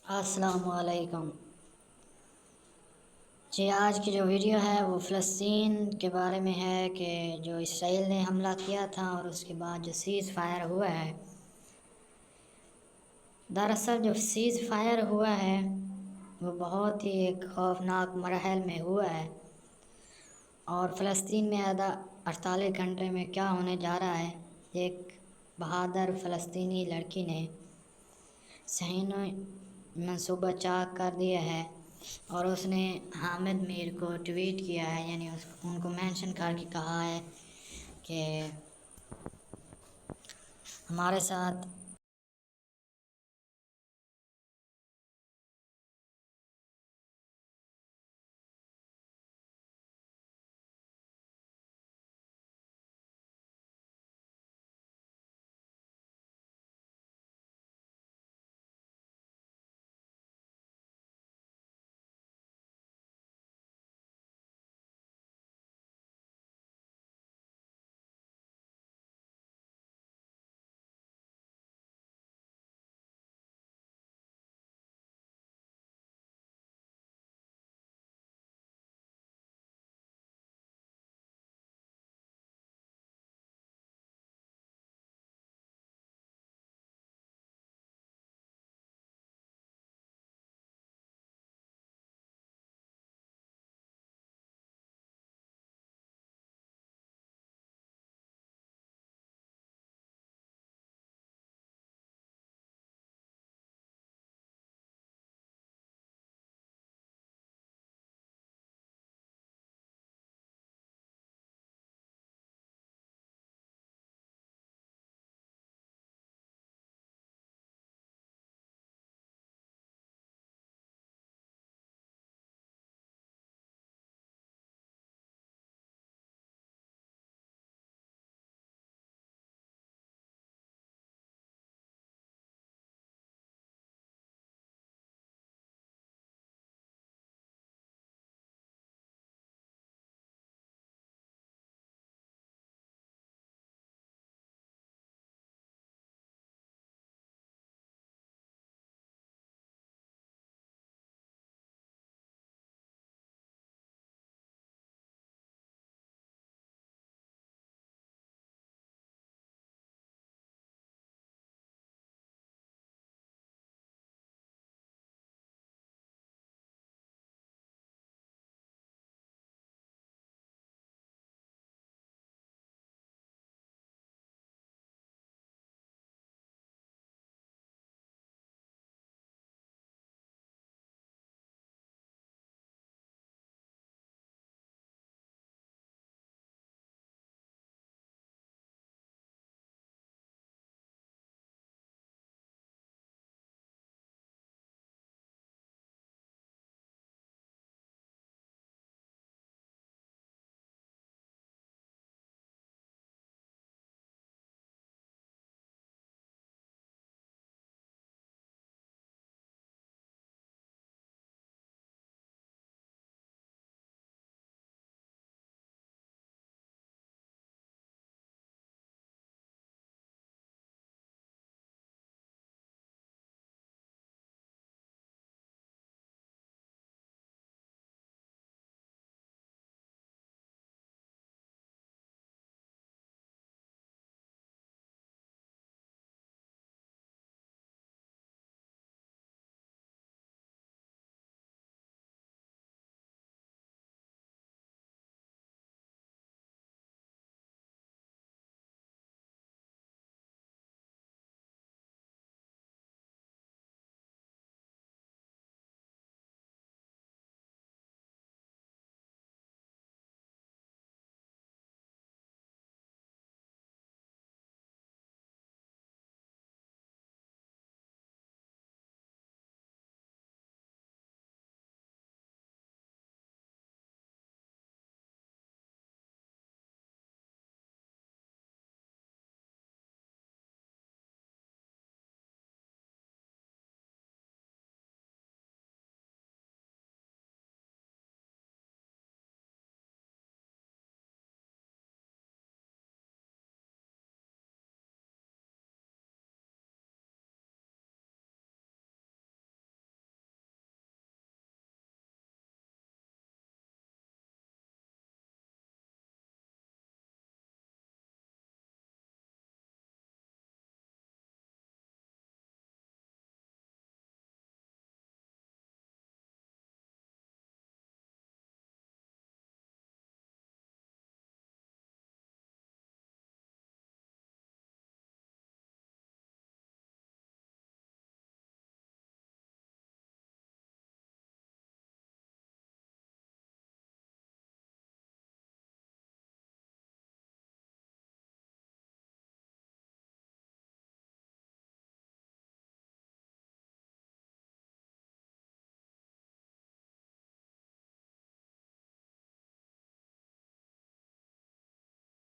السلام علیکم جی، آج کی جو ویڈیو ہے وہ فلسطین کے بارے میں ہے کہ جو اسرائیل نے حملہ کیا تھا اور اس کے بعد جو سیز فائر ہوا ہے. دراصل جو سیز فائر ہوا ہے وہ بہت ہی ایک خوفناک مرحلے میں ہوا ہے، اور فلسطین میں 48 گھنٹے میں کیا ہونے جا رہا ہے. ایک بہادر فلسطینی لڑکی نے صہیونی منصوبہ چاک کر دیا ہے، اور اس نے حامد میر کو ٹویٹ کیا ہے، یعنی ان کو مینشن کر کے کہا ہے کہ ہمارے ساتھ